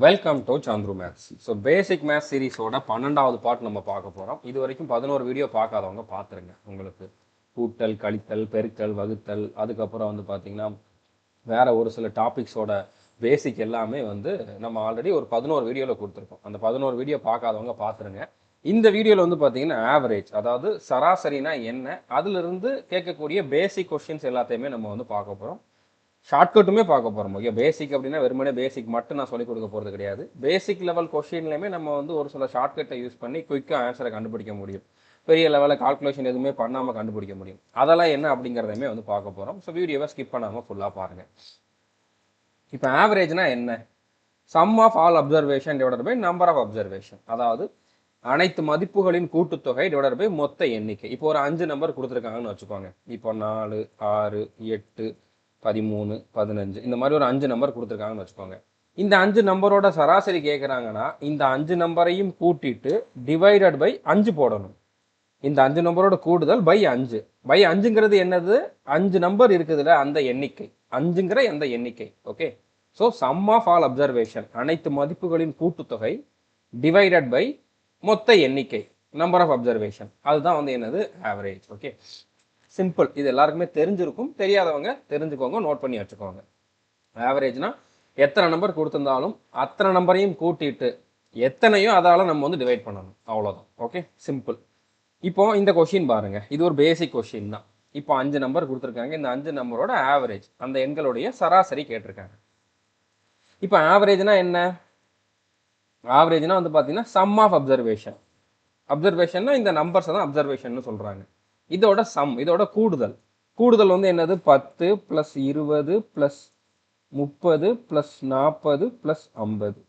Welcome to Chandru maths. So basic maths சீரிஸோட 12வது part நம்ம பார்க்க போகிறோம். இது வரைக்கும் 11 வீடியோ பார்க்காதவங்க பார்த்துருங்க. உங்களுக்கு கூட்டல், கழித்தல், பெருக்கல், வகுத்தல், அதுக்கப்புறம் பார்த்தீங்கன்னா வேற ஒரு சில டாபிக்ஸோட பேசிக் எல்லாமே நம்ம ஆல்ரெடி ஒரு 11 வீடியோவில் கொடுத்துருக்கோம். அந்த 11 வீடியோ பார்க்காதவங்க பார்த்துருங்க. இந்த வீடியோவில் பார்த்தீங்கன்னா ஆவரேஜ், அதாவது சராசரினா என்ன, அதிலிருந்து கேட்கக்கூடிய பேசிக் கொஸ்டின்ஸ் எல்லாத்தையுமே நம்ம பார்க்க போகிறோம். ஷார்ட்கட்டுமே பார்க்க போகிறோம். ஓகே, பேசிக் அப்படின்னா வெறுமனே பேசிக் மட்டும் நான் சொல்லிக் கொடுக்க போகிறது கிடையாது. பேசிக் லெவல் கொஸ்டின்லையுமே நம்ம ஒரு சில ஷார்ட்கட்டை யூஸ் பண்ணி குயிக்காக ஆன்சரை கண்டுபிடிக்க முடியும். பெரிய லெவலில் கால்குலேஷன் எதுவுமே பண்ணாமல் கண்டுபிடிக்க முடியும். அதெல்லாம் என்ன அப்படிங்கிறதையுமே பார்க்க போகிறோம். ஸோ வீடியோவை ஸ்கிப் பண்ணாமல் ஃபுல்லாக பாருங்கள். இப்போ ஆவரேஜ்னா என்ன? Sum of all observation divided by number of observation, அதாவது அனைத்து மதிப்புகளின் கூட்டுத்தொகை டிவைடட் பை மொத்த எண்ணிக்கை. இப்போ ஒரு 5 நம்பர் கொடுத்துருக்காங்கன்னு வச்சுக்கோங்க. இப்போ 4, 6, 8, 13, 15 இந்த மாதிரி ஒரு 5 நம்பர் கொடுத்துருக்காங்கன்னு வச்சுக்கோங்க. இந்த 5 நம்பரோட சராசரி கேட்குறாங்கன்னா இந்த 5 நம்பரையும் கூட்டிட்டு டிவைடட் பை 5 போடணும். இந்த 5 நம்பரோட கூடுதல் பை 5. பை 5ங்கிறது என்னது? 5 நம்பர் இருக்குதுல அந்த எண்ணிக்கை, 5ங்கிற அந்த எண்ணிக்கை. Okay, so sum of all observation, அனைத்து மதிப்புகளின் கூட்டுத்தொகை டிவைடட் பை மொத்த எண்ணிக்கை, நம்பர் ஆஃப் அப்சர்வேஷன், அதுதான் என்னது? ஆவரேஜ். Okay, simple. இது எல்லாருக்குமே தெரிஞ்சிருக்கும். தெரியாதவங்க தெரிஞ்சுக்கோங்க, நோட் பண்ணி வச்சுக்கோங்க. ஆவரேஜ்னா எத்தனை நம்பர் கொடுத்துருந்தாலும் அத்தனை நம்பரையும் கூட்டிட்டு எத்தனையோ அதால நம்ம டிவைட் பண்ணணும், அவ்வளோதான். Okay, simple. இப்போ இந்த கொஷின் பாருங்க, இது ஒரு பேசிக் கொஷின் தான். இப்போ 5 நம்பர் கொடுத்துருக்காங்க. இந்த 5 நம்பரோட ஆவரேஜ், அந்த எண்களுடைய சராசரி கேட்டிருக்காங்க. இப்போ ஆவரேஜ்னா என்ன? ஆவரேஜ்னா பார்த்தீங்கன்னா சம் ஆஃப் அப்சர்வேஷன். அப்சர்வேஷன்னா இந்த நம்பர்ஸ் தான் அப்சர்வேஷன் சொல்றாங்க. இதோட சம், இதோட கூடுதல். கூடுதல் என்னது? 10 + 20 + 30 + 40 + 50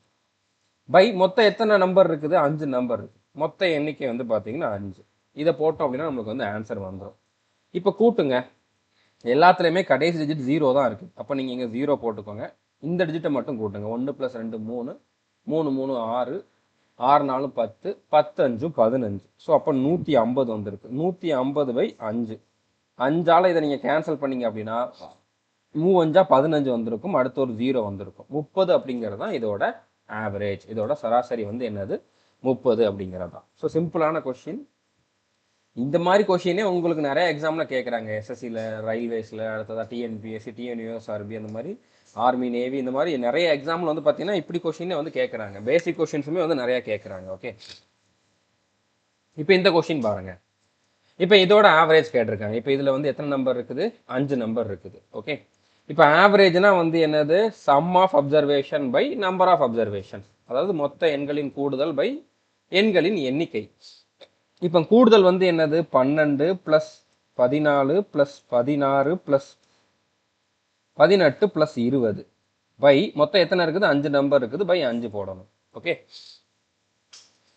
பை மொத்தம் எத்தனை நம்பர் இருக்குது? 5 நம்பர் இருக்கு. மொத்த எண்ணிக்கை பார்த்தீங்கன்னா 5. இதை போட்டோம் அப்படின்னா நமக்கு ஆன்சர் வந்துடும். இப்போ கூட்டுங்க. எல்லாத்துலேயுமே கடைசி டிஜிட் 0 தான் இருக்குது. அப்போ நீங்கள் இங்கே 0 போட்டுக்கோங்க. இந்த டிஜிட்டை மட்டும் கூட்டுங்க. 1 + 2 3, 3 3 6, 6 4 10, 10 5 15. ஸோ அப்போ 150 வந்திருக்கு. 150/5. 5ஆல் இதை நீங்கள் கேன்சல் பண்ணீங்க அப்படின்னா 3 5 15 வந்திருக்கும். அடுத்து ஒரு 0 வந்திருக்கும். 30 அப்படிங்கிறது தான் இதோட ஆவரேஜ். இதோட சராசரி என்னது? 30 அப்படிங்கிறது தான். ஸோ சிம்பிளான கொஸ்டின். இந்த மாதிரி கொஸ்டினே உங்களுக்கு நிறைய எக்ஸாம்ல கேட்குறாங்க. எஸ்எஸ்சியில், ரயில்வேஸில், அடுத்ததாக டிஎன்பிஎஸ்சி, டிஎன்யூஎஸ்ஆர்பி, அந்த மாதிரி ஆர்மி, நேவி, இந்த மாதிரி நிறைய எக்ஸாம்பிள் பார்த்தீங்கன்னா இப்படி கொஸ்டினே கேட்குறாங்க. பேசிக் கொஸ்டின்ஸுமே நிறைய கேட்குறாங்க. ஓகே, இப்போ இந்த கொஸ்டின் பாருங்க. இப்போ இதோட ஆவரேஜ் கேட்டிருக்காங்க. இப்போ இதில் எத்தனை நம்பர் இருக்குது? 5 நம்பர் இருக்குது. ஓகே, இப்போ ஆவரேஜ்னா என்னது? Sum of observation by number of observation, அதாவது மொத்த எண்களின் கூடுதல் பை எண்களின் எண்ணிக்கை. இப்போ கூடுதல் என்னது? 12 + 14 + 16 + 18 + 20 பை மொத்தம் எத்தனை இருக்குது? 5 நம்பர் இருக்குது. பை 5 போடணும். ஓகே,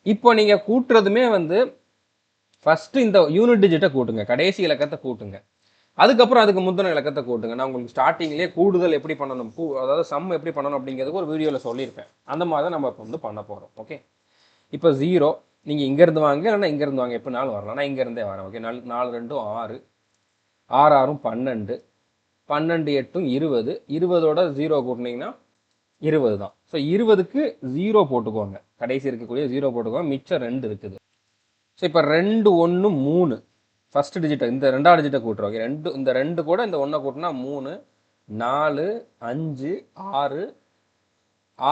இப்போ நீங்க கூட்டுறதுமே ஃபர்ஸ்ட் இந்த யூனிட் டிஜிட்டை கூட்டுங்க, கடைசி இலக்கத்தை கூட்டுங்க, அதுக்கப்புறம் அதுக்கு முந்தின இலக்கத்தை கூட்டுங்க. நான் உங்களுக்கு ஸ்டார்டிங்லேயே கூடுதல் எப்படி பண்ணணும், அதாவது சம் எப்படி பண்ணணும் அப்படிங்கிறதுக்கு ஒரு வீடியோவில் சொல்லியிருப்பேன். அந்த மாதிரி தான் நம்ம இப்போ பண்ண போகிறோம். ஓகே, இப்போ 0 நீங்கள் இங்கேருந்து வாங்க, இல்லைன்னா இங்கேருந்து வாங்க, எப்படினாலும் வரலாம். நான் இங்கேருந்தே வரேன். ஓகே, 4 2 6, 6 6 12, 12 8 20, 20ஓட 0 கூட்டினீங்கன்னா 20 தான். ஸோ 20க்கு 0 போட்டுக்கோங்க, கடைசி இருக்கக்கூடிய 0 போட்டுக்கோங்க. மிச்சம் 2 இருக்குது. ஸோ இப்போ 2 1 3, ஃபர்ஸ்ட் டிஜிட்டை, இந்த 2ஆவது டிஜிட்டை கூட்டுறோம். இந்த 2 கூட இந்த 1 கூட்டினா 3, 4 5 6,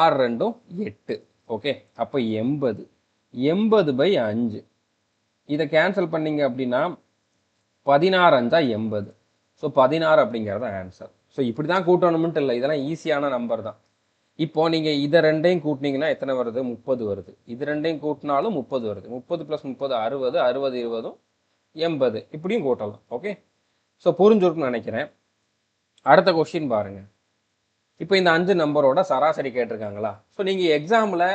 6 2 8. ஓகே, அப்போ 80. 80/5. இதை கேன்சல் பண்ணீங்க அப்படின்னா 16 5 80. ஸோ 16 அப்படிங்கிறது ஆன்சர். ஸோ இப்படி தான் கூட்டணும்ட்டு இல்லை, இதெல்லாம் ஈஸியான நம்பர் தான். இப்போ நீங்கள் இதை ரெண்டையும் கூட்டினீங்கன்னா எத்தனை வருது? 30 வருது. இது ரெண்டையும் கூட்டினாலும் 30 வருது. 30 + 30 60, 60 20 80, இப்படியும் கூட்டலாம். ஓகே, ஸோ புரிஞ்சிருக்குன்னு நினைக்கிறேன். அடுத்த கொஸ்டின் பாருங்க. இப்போ இந்த 5 நம்பரோட சராசரி கேட்டிருக்காங்களா? ஸோ நீங்கள் எக்ஸாமில்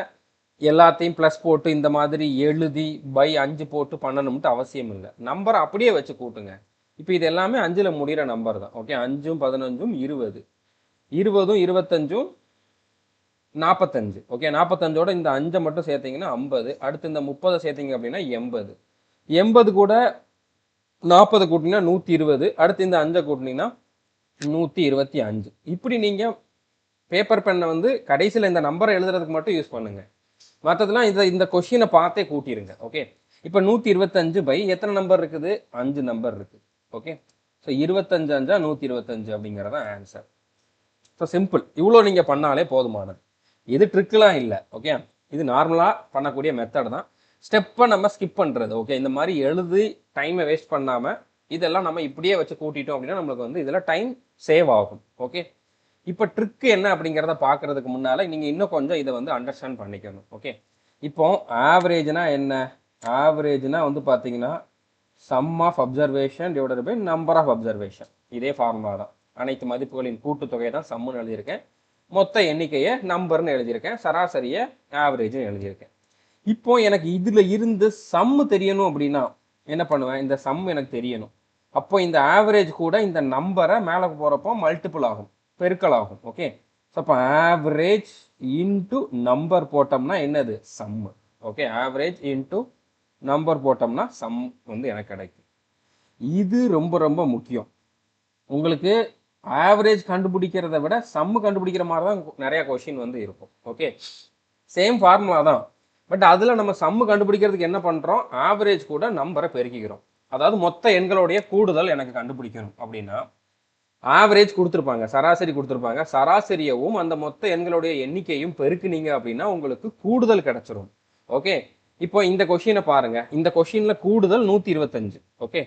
எல்லாத்தையும் ப்ளஸ் போட்டு இந்த மாதிரி எழுதி பை 5 போட்டு பண்ணணும்ட்டு அவசியம் இல்லை. நம்பரை அப்படியே வச்சு கூட்டுங்க. இப்போ இது எல்லாமே 5ல் முடிகிற நம்பர் தான். ஓகே, 5 15 20, 20 25 45. ஓகே, 45ஓட இந்த 5 மட்டும் சேர்த்தீங்கன்னா 50. அடுத்து இந்த 30 சேர்த்தீங்க அப்படின்னா 80. 80 கூட 40 கூட்டினீங்கன்னா 120. அடுத்து இந்த 5 கூட்டினீங்கன்னா 125. இப்படி நீங்கள் பேப்பர் பெண்ணை வந்து கடைசியில் இந்த நம்பரை எழுதுறதுக்கு மட்டும் யூஸ் பண்ணுங்க. மற்றதெல்லாம் இந்த கொஷினை பார்த்தே கூட்டிடுங்க. ஓகே, இப்போ 125 பை எத்தனை நம்பர் இருக்குது? 5 நம்பர் இருக்குது. ஓகே, ஸோ 25 5 125 அப்படிங்கிறத ஆன்சர். ஸோ சிம்பிள், இவ்வளோ நீங்கள் பண்ணாலே போதுமானது. இது ட்ரிக்கெலாம் இல்லை. ஓகே, இது நார்மலாக பண்ணக்கூடிய மெத்தட் தான். ஸ்டெப்பை நம்ம ஸ்கிப் பண்ணுறது. ஓகே, இந்த மாதிரி எழுதி டைமை வேஸ்ட் பண்ணாமல் இதெல்லாம் நம்ம இப்படியே வச்சு கூட்டிட்டோம் அப்படின்னா நம்மளுக்கு வந்து இதில் டைம் சேவ் ஆகும். ஓகே, இப்போ ட்ரிக்கு என்ன அப்படிங்கிறத பார்க்கறதுக்கு முன்னால் நீங்கள் இன்னும் கொஞ்சம் இதை வந்து அண்டர்ஸ்டாண்ட் பண்ணிக்கணும். ஓகே, இப்போ ஆவரேஜ்னா என்ன? ஆவரேஜ்னா வந்து பார்த்தீங்கன்னா sum of observation divided by number of observation. இதே ஃபார்முலா தான். அனைத்து மதிப்புகளின் கூட்டுத்தொகை தான் சம்முன்னு எழுதியிருக்கேன். மொத்த எண்ணிக்கையை நம்பர்னு எழுதியிருக்கேன். சராசரியை ஆவரேஜ்னு எழுதியிருக்கேன். இப்போ எனக்கு இதில் இருந்து சம்மு தெரியணும் அப்படின்னா என்ன பண்ணுவேன்? இந்த சம் எனக்கு தெரியணும். அப்போ இந்த ஆவரேஜ் கூட இந்த நம்பரை மேலே போகிறப்போ மல்டிபிள் ஆகும், பெருக்கல் ஆகும். ஓகே, ஸோ அப்போ ஆவரேஜ் இன்ட்டு நம்பர் போட்டோம்னா என்னது? சம்மு. ஓகே, ஆவரேஜ் இன்ட்டு நம்பர் போட்டோம்னா சம் வந்து எனக்கு கிடைக்கும். இது ரொம்ப ரொம்ப முக்கியம். உங்களுக்கு ஆவரேஜ் கண்டுபிடிக்கிறத விட சம்மு கண்டுபிடிக்கிற மாதிரி தான் நிறைய கொஷின் வந்து இருக்கும். ஓகே, சேம் ஃபார்முலா தான். பட் அதில் நம்ம சம்மு கண்டுபிடிக்கிறதுக்கு என்ன பண்ணுறோம்? ஆவரேஜ் கூட நம்பரை பெருக்கிக்கிறோம். அதாவது மொத்த எண்களுடைய கூடுதல் எனக்கு கண்டுபிடிக்கணும் அப்படின்னா ஆவரேஜ் கொடுத்துருப்பாங்க, சராசரி கொடுத்துருப்பாங்க. சராசரியவும் அந்த மொத்த எண்களுடைய எண்ணிக்கையும் பெருக்குனீங்க அப்படின்னா உங்களுக்கு கூடுதல் கிடைச்சிரும். ஓகே, இப்போ இந்த கொஷினை பாருங்க. இந்த கொஷின்ல கூடுதல் 125. ஓகே,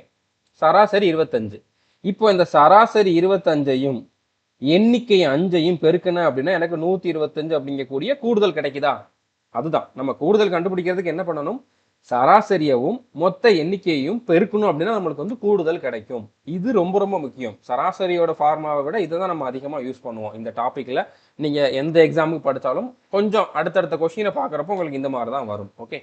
சராசரி 25. இப்போ இந்த சராசரி 25ஐயும் எண்ணிக்கை 5ஐயும் பெருக்குன அப்படின்னா எனக்கு 125 அப்படிங்கக்கூடிய கூடுதல் கிடைக்குதா? அதுதான் நம்ம கூடுதல் கண்டுபிடிக்கிறதுக்கு என்ன பண்ணணும்? சராசரியவும் மொத்த எண்ணிக்கையையும் பெருக்கணும் அப்படின்னா நம்மளுக்கு வந்து கூடுதல் கிடைக்கும். இது ரொம்ப ரொம்ப முக்கியம். சராசரியோட ஃபார்முலாவை விட இதை தான் நம்ம அதிகமாக யூஸ் பண்ணுவோம் இந்த டாப்பிக்கில். நீங்கள் எந்த எக்ஸாமுக்கு படித்தாலும் கொஞ்சம் அடுத்தடுத்த கொஷினை பார்க்குறப்போ உங்களுக்கு இந்த மாதிரி தான் வரும். ஓகே,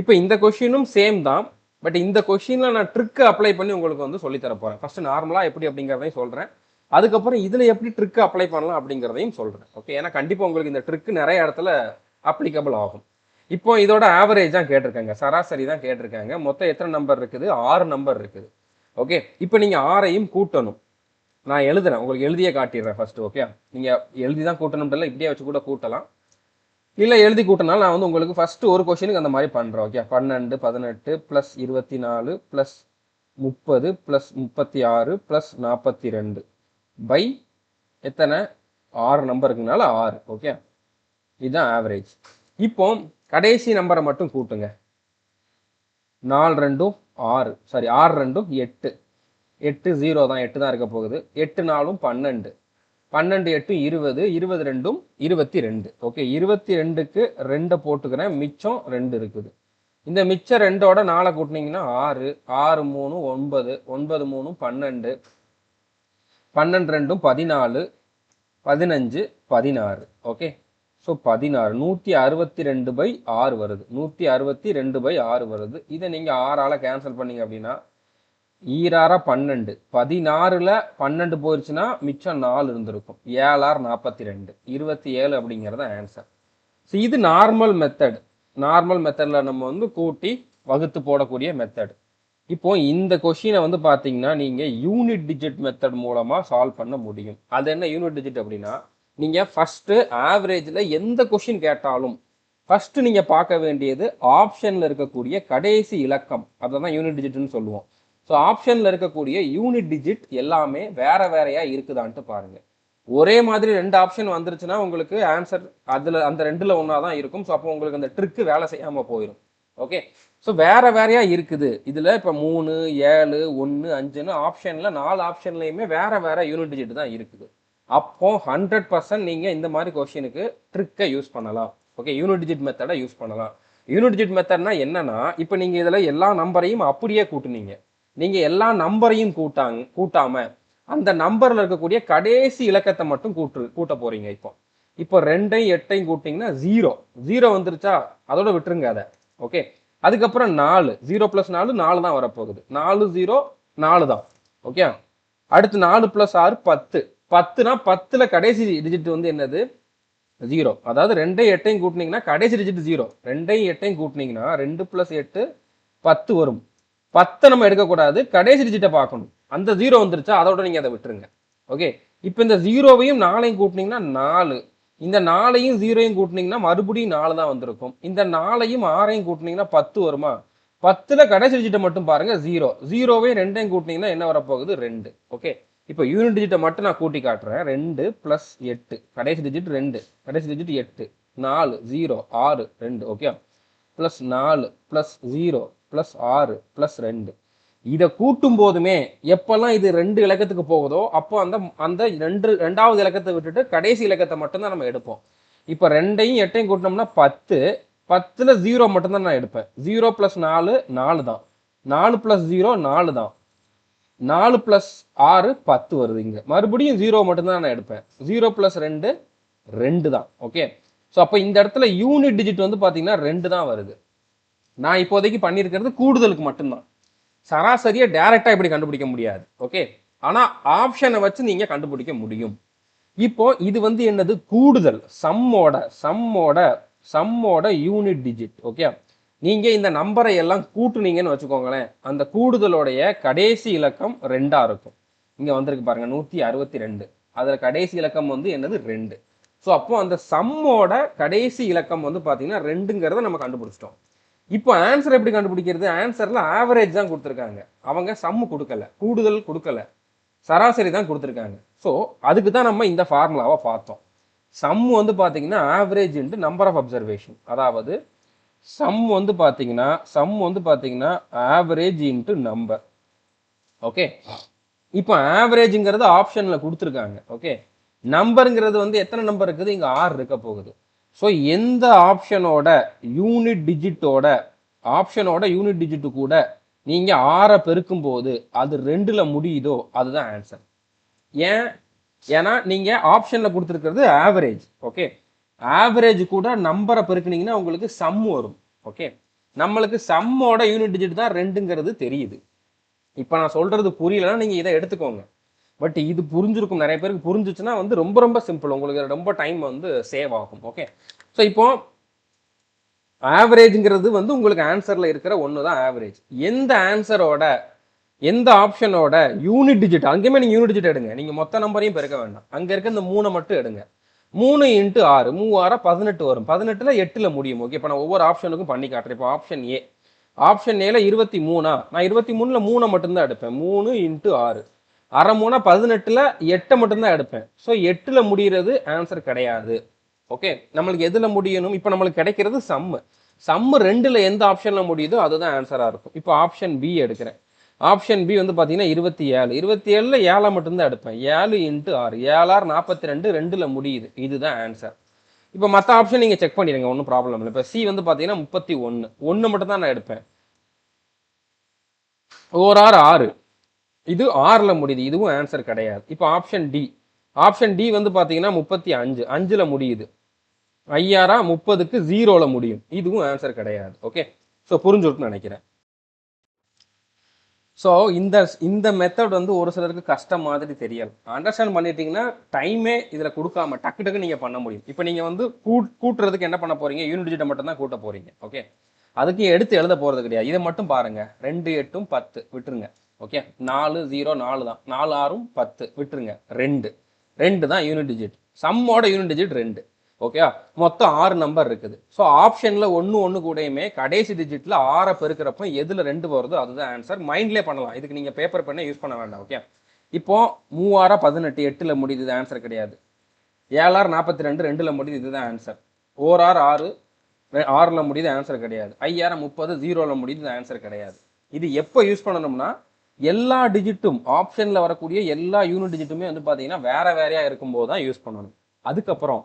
இப்போ இந்த கொஷினும் சேம் தான். பட் இந்த கொஷினில் நான் ட்ரிக்கை அப்ளை பண்ணி உங்களுக்கு வந்து சொல்லித்தர போகிறேன். ஃபஸ்ட்டு நார்மலாக எப்படி அப்படிங்கிறதையும் சொல்கிறேன். அதுக்கப்புறம் இதில் எப்படி ட்ரிக்கு அப்ளை பண்ணலாம் அப்படிங்கிறதையும் சொல்கிறேன். ஓகே, ஏன்னா கண்டிப்பாக உங்களுக்கு இந்த ட்ரிக்கு நிறைய இடத்துல அப்ளிகபிள் ஆகும். இப்போ இதோட ஆவரேஜ் தான் கேட்டிருக்காங்க, சராசரி தான் கேட்டிருக்காங்க. மொத்தம் எத்தனை நம்பர் இருக்குது? 6 நம்பர் இருக்குது. ஓகே, இப்போ நீங்கள் 6ஐயும் கூட்டணும். நான் எழுதுறேன், உங்களுக்கு எழுதியே காட்டிடுறேன் ஃபர்ஸ்ட். ஓகே, நீங்கள் எழுதி தான் கூட்டணும்ல, இப்படியே வச்சு கூட கூட்டலாம். இல்லை எழுதி கூட்டினாலும் நான் வந்து உங்களுக்கு ஃபர்ஸ்ட் ஒரு கொஸ்டினுக்கு அந்த மாதிரி பண்ணுறேன். Okay, 12 18 plus 24 plus 30 plus 36 plus 42 by எத்தனை? 6 நம்பருக்குனால 6. ஓகே, இதுதான் ஆவரேஜ். இப்போ கடைசி நம்பரை மட்டும் கூட்டுங்க. 4 2 6, சாரி 6 2 8, 8 0 தான், 8 தான் இருக்க போகுது. 8 4 12, 12 8 20, 22 22. ஓகே, 22க்கு 2 போட்டுக்கிறேன், மிச்சம் 2 இருக்குது. இந்த மிச்சம் 2ஓட 4 கூட்டினீங்கன்னா 6, 6 3 9, 9 3 12, 12 2 14, 15 16. ஓகே, ஸோ 16, 162 பை 6 வருது. 162 பை 6 வருது. இதை நீங்கள் 6ஆல் கேன்சல் பண்ணீங்க அப்படின்னா 6 12, 16ல் 12 போயிடுச்சுன்னா மிச்சம் 4 இருந்திருக்கும். 7 42, 27 அப்படிங்கிறத ஆன்சர். ஸோ இது நார்மல் மெத்தட். நார்மல் மெத்தடில் நம்ம வந்து கூட்டி வகுத்து போடக்கூடிய மெத்தட். இப்போ இந்த கொஷினை வந்து பார்த்தீங்கன்னா நீங்கள் யூனிட் டிஜிட் மெத்தட் மூலமாக சால்வ் பண்ண முடியும். அது என்ன யூனிட் டிஜிட் அப்படின்னா, நீங்கள் ஃபஸ்ட்டு ஆவரேஜில் எந்த கொஷின் கேட்டாலும் ஃபஸ்ட்டு நீங்கள் பார்க்க வேண்டியது ஆப்ஷனில் இருக்கக்கூடிய கடைசி இலக்கம். அதை தான் யூனிட் டிஜிட்னு சொல்லுவோம். ஸோ ஆப்ஷனில் இருக்கக்கூடிய யூனிட் டிஜிட் எல்லாமே வேற வேறையா இருக்குதான்ட்டு பாருங்க. ஒரே மாதிரி 2 ஆப்ஷன் வந்துருச்சுன்னா உங்களுக்கு ஆன்சர் அதில் அந்த 2ல் ஒன்றா தான் இருக்கும். ஸோ அப்போ உங்களுக்கு அந்த ட்ரிக்கு வேலை செய்யாமல் போயிடும். ஓகே, ஸோ வேற வேறையா இருக்குது. இதில் இப்போ 3 7 1 5ன்னு ஆப்ஷனில் 4 ஆப்ஷன்லையுமே வேற வேற யூனிட் டிஜிட் தான் இருக்குது. அப்போ 100% நீங்கள் இந்த மாதிரி கொஷினுக்கு ட்ரிக்கை யூஸ் பண்ணலாம். ஓகே, யூனிட் டிஜிட் மெத்தடை யூஸ் பண்ணலாம். யூனிட் டிஜிட் மெத்தட்னா என்னன்னா, இப்போ நீங்கள் இதில் எல்லா நம்பரையும் அப்படியே கூட்டுனீங்க. நீங்கள் எல்லா நம்பரையும் கூட்டாம அந்த நம்பரில் இருக்கக்கூடிய கடைசி இலக்கத்தை மட்டும் கூட்ட போறீங்க. இப்போ 2ஐயும் 8ஐயும் கூட்டிங்கன்னா 0 வந்துருச்சா, அதோட விட்டுருங்க அதை. ஓகே, அதுக்கப்புறம் 4, 0 + 4 4 தான் வரப்போகுது. 4 0 4 தான். ஓகே, அடுத்து 4 + 6 10. 10னா 10ல் கடைசி டிஜிட் வந்து என்னது? 0. அதாவது 2ஐயும் 8ஐயும் கூட்டினீங்கன்னா கடைசி டிஜிட் 0. 2ஐயும் 8ஐயும் கூட்டினீங்கன்னா 2 + 8 10 வரும். 10 நம்ம எடுக்கக்கூடாது, கடைசி டிஜிட்டை பார்க்கணும். அந்த 0 வந்துருச்சா, அதோட நீங்கள் அதை விட்டுருங்க. ஓகே, இப்போ இந்த 0வையும் 4ஐயும் கூட்டினீங்கன்னா 4. இந்த 4ஐயும் 0ஐயும் கூட்டினீங்கன்னா மறுபடியும் 4 தான் வந்திருக்கும். இந்த 4ஐயும் 6ஐயும் கூட்டினீங்கன்னா 10 வருமா? 10ல கடைசி டிஜிட்டை மட்டும் பாருங்க 0. 0வையும் 2ஐயும் கூட்டினீங்கன்னா என்ன வரப்போகுது? 2. ஓகே, இப்போ யூனிட் டிஜிட்டை மட்டும் நான் கூட்டி காட்டுறேன். 2 + 8, கடைசி டிஜிட் 2, கடைசி டிஜிட் 8, 4 0 6 2. Okay, plus 4 + 0 + 6 + 2. இதை கூட்டும் போதுமே எப்பெல்லாம் இது 2 இலக்கத்துக்கு போகுதோ அப்போ அந்த அந்த ரெண்டாவது இலக்கத்தை விட்டுட்டு கடைசி இலக்கத்தை மட்டும்தான் நம்ம எடுப்போம். இப்போ 2ஐயும் 8ஐயும் கூட்டினோம்னா 10, 10ல் 0 மட்டும்தான் நான் எடுப்பேன். 0 + 4 4 தான், 4 + 0 4 தான், 4 + 6 10 வருது. இங்க மறுபடியும் 0 மட்டும்தான் நான் எடுப்பேன். 0 + 2 2 தான். ஓகே, ஸோ அப்போ இந்த இடத்துல யூனிட் டிஜிட் வந்து பார்த்தீங்கன்னா 2 தான் வருது. நான் இப்போதைக்கு பண்ணியிருக்கிறது கூடுதலுக்கு மட்டும்தான். சராசரியை டைரக்டா இப்படி கண்டுபிடிக்க முடியாது. ஓகே, ஆனா ஆப்ஷனை வச்சு நீங்க கண்டுபிடிக்க முடியும். இப்போ இது வந்து என்னது? கூடுதல். சம்மோட யூனிட் டிஜிட். ஓகே, நீங்க இந்த நம்பரை எல்லாம் கூட்டுனீங்கன்னு வச்சுக்கோங்களேன், அந்த கூடுதலோடைய கடைசி இலக்கம் 2ஆ இருக்கும். இங்க வந்திருக்கு பாருங்க 162. அதுல கடைசி இலக்கம் வந்து என்னது? 2. ஸோ அப்போ அந்த சம்மோட கடைசி இலக்கம் வந்து பாத்தீங்கன்னா 2ங்கிறத நம்ம கண்டுபிடிச்சிட்டோம். இப்போ ஆன்சர் எப்படி கண்டுபிடிக்கிறது? ஆன்சர்ல ஆவரேஜ் தான் கொடுத்துருக்காங்க, அவங்க சம்மு கொடுக்கல, கூடுதல் கொடுக்கல, சராசரி தான் கொடுத்துருக்காங்க. ஸோ அதுக்கு தான் நம்ம இந்த ஃபார்முலாவை பார்த்தோம். சம் வந்து பார்த்தீங்கன்னா average into number of observation. அதாவது சம் வந்து பார்த்தீங்கன்னா ஆவரேஜ் இன்ட்டு நம்பர். ஓகே, இப்போ ஆவரேஜ்ங்கிறது ஆப்ஷன்ல கொடுத்துருக்காங்க. ஓகே, நம்பருங்கிறது வந்து எத்தனை நம்பர் இருக்குது? இங்க 6 இருக்க போகுது. ஸோ எந்த ஆப்ஷனோட யூனிட் டிஜிட்டு கூட நீங்க 6 பெருக்கும் போது அது 2ல முடியுதோ அதுதான் ஆன்சர். ஏன்னா நீங்க ஆப்ஷன்ல கொடுத்துருக்கிறது ஆவரேஜ். ஓகே, ஆவரேஜ் கூட நம்பரை பெருக்குனீங்கன்னா உங்களுக்கு சம் வரும். ஓகே, நம்மளுக்கு சம்மோட யூனிட் டிஜிட் தான் 2ங்கிறது தெரியுது. இப்போ நான் சொல்றது புரியலன்னா நீங்க இதை எடுத்துக்கோங்க. பட் இது புரிஞ்சிருக்கும், நிறைய பேருக்கு புரிஞ்சிச்சுன்னா வந்து ரொம்ப ரொம்ப சிம்பிள், உங்களுக்கு ரொம்ப டைம் வந்து சேவ் ஆகும். ஓகே, ஸோ இப்போ ஆவரேஜ்ங்கிறது வந்து உங்களுக்கு ஆன்சர்ல இருக்கிற ஒன்று தான் ஆவரேஜ். எந்த ஆப்ஷனோட யூனிட் டிஜிட், அங்கேயுமே நீங்கள் யூனிட் டிஜிட் எடுங்க, நீங்கள் மொத்த நம்பரையும் பெருக்க வேண்டாம், அங்கே இருக்க இந்த 3 மட்டும் எடுங்க. 3 × 6 3 18 வரும். 18ல் 8ல் முடியும். ஓகே, இப்போ நான் ஒவ்வொரு ஆப்ஷனுக்கும் பண்ணி காட்டுறேன். இப்போ ஆப்ஷன் ஏல 23, நான் 23ல் 3 மட்டும்தான் எடுப்பேன். 3 × 6 அரை 3 18ல் 8 மட்டும்தான் எடுப்பேன். ஸோ 8ல் முடிகிறது ஆன்சர் கிடையாது. ஓகே, நம்மளுக்கு எதுல முடியணும்? இப்போ நம்மளுக்கு கிடைக்கிறது சம்மு. 2ல் எந்த ஆப்ஷன்ல முடியுதோ அதுதான் ஆன்சரா இருக்கும். இப்போ ஆப்ஷன் பி எடுக்கிறேன். ஆப்ஷன் பி வந்து பார்த்தீங்கன்னா 27ல் 7 மட்டும்தான் எடுப்பேன். 7 × 6 7 6 42 2ல் முடியுது. இதுதான் ஆன்சர். இப்போ மற்ற ஆப்ஷன் நீங்கள் செக் பண்ணிடுங்க, ஒன்றும் ப்ராப்ளம் இல்லை. இப்போ சி வந்து பார்த்தீங்கன்னா 31 1 மட்டும் தான் நான் எடுப்பேன். 1 6 6 இது 6ல் முடியுது, இதுவும் ஆன்சர் கிடையாது. இப்போ ஆப்ஷன் டி வந்து பார்த்தீங்கன்னா 35 5ல் முடியுது. 5 30க்கு 0ல் முடியும், இதுவும் ஆன்சர் கிடையாது. ஓகே, ஸோ புரிஞ்சுருக்குன்னு நினைக்கிறேன். ஸோ இந்த மெத்தட் வந்து ஒரு சிலருக்கு கஷ்டம் மாதிரி தெரியல. அண்டர்ஸ்டாண்ட் பண்ணிட்டீங்கன்னா டைமே இதில் கொடுக்காம டக்கு நீங்கள் பண்ண முடியும். இப்போ நீங்கள் வந்து கூட்டுறதுக்கு என்ன பண்ண போறீங்க? யூனிட் டிஜிட்டை மட்டும் தான் கூட்ட போறீங்க. ஓகே, அதுக்கு எடுத்து எழுத போறது கிடையாது. இதை மட்டும் பாருங்க, 2 8 10 விட்டுருங்க. ஓகே, 4 0 4 தான், 4 6 10 விட்டுருங்க. 2 தான் யூனிட் டிஜிட். சம்மோட யூனிட் டிஜிட் 2. ஓகே, மொத்தம் 6 நம்பர் இருக்குது. ஸோ ஆப்ஷன்ல ஒன்று கூடயுமே கடைசி டிஜிட்ல 6 பெருக்கிறப்ப எதுல 2 வருதோ அதுதான் ஆன்சர். மைண்ட்லேயே பண்ணலாம், இதுக்கு நீங்க பேப்பர் பண்ண யூஸ் பண்ண வேண்டாம். ஓகே, இப்போ 3 18 8ல் முடியுது, இது ஆன்சர் கிடையாது. 7 42 2ல் முடியுது, இதுதான் ஆன்சர். 1 6 6ல் முடியுது, ஆன்சர் கிடையாது. 5 30 0ல் முடியுது, ஆன்சர் கிடையாது. இது எப்போ யூஸ் பண்ணணும்னா எல்லா டிஜிட்டும் ஆப்ஷன்ல வரக்கூடிய எல்லா யூனிட் டிஜிட்டுமே வந்து பாத்தீங்கன்னா வேற வேறையா இருக்கும்போது தான் யூஸ் பண்ணணும். அதுக்கப்புறம்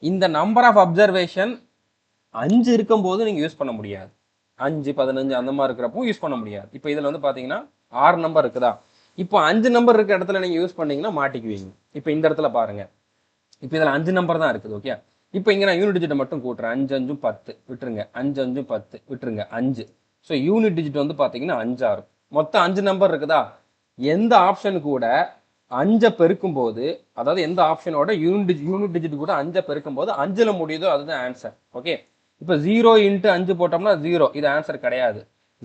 இந்த நம்பர் ஆஃப் அப்சர்வேஷன் 5 இருக்கும்போது நீங்க யூஸ் பண்ண முடியாது. 5 15 அந்த மாதிரி இருக்கிறப்போ யூஸ் பண்ண முடியாது. இப்போ இதுல வந்து பாத்தீங்கன்னா 6 நம்பர் இருக்குதா, இப்போ 5 நம்பர் இருக்க இடத்துல நீங்க யூஸ் பண்ணீங்கன்னா மாட்டிக்குவீங்க. இப்போ இந்த இடத்துல பாருங்க, இப்போ இதுல 5 நம்பர் தான் இருக்குது. ஓகே, இப்போ இங்க நான் யூனிட் டிஜிட்டை மட்டும் கூட்டுறேன். 5 5 10 விட்டுருங்க, 5 5 10 விட்டுருங்க, 5. ஸோ யூனிட் டிஜிட் வந்து பாத்தீங்கன்னா 5 இருக்கும். மொத்தம் 5 நம்பர் இருக்குதா, எந்த ஆப்ஷன் கூட 5 பெருக்கும் போது, அதாவது எந்த ஆப்ஷனோட யூனிட் டிஜிட் கூட 5 பெருக்கும் போது 5ல் முடியுதோ அதுதான் ஆன்சர். ஓகே, இப்போ 0 × 5 போட்டோம்னா 0, இது ஆன்சர் கிடையாது.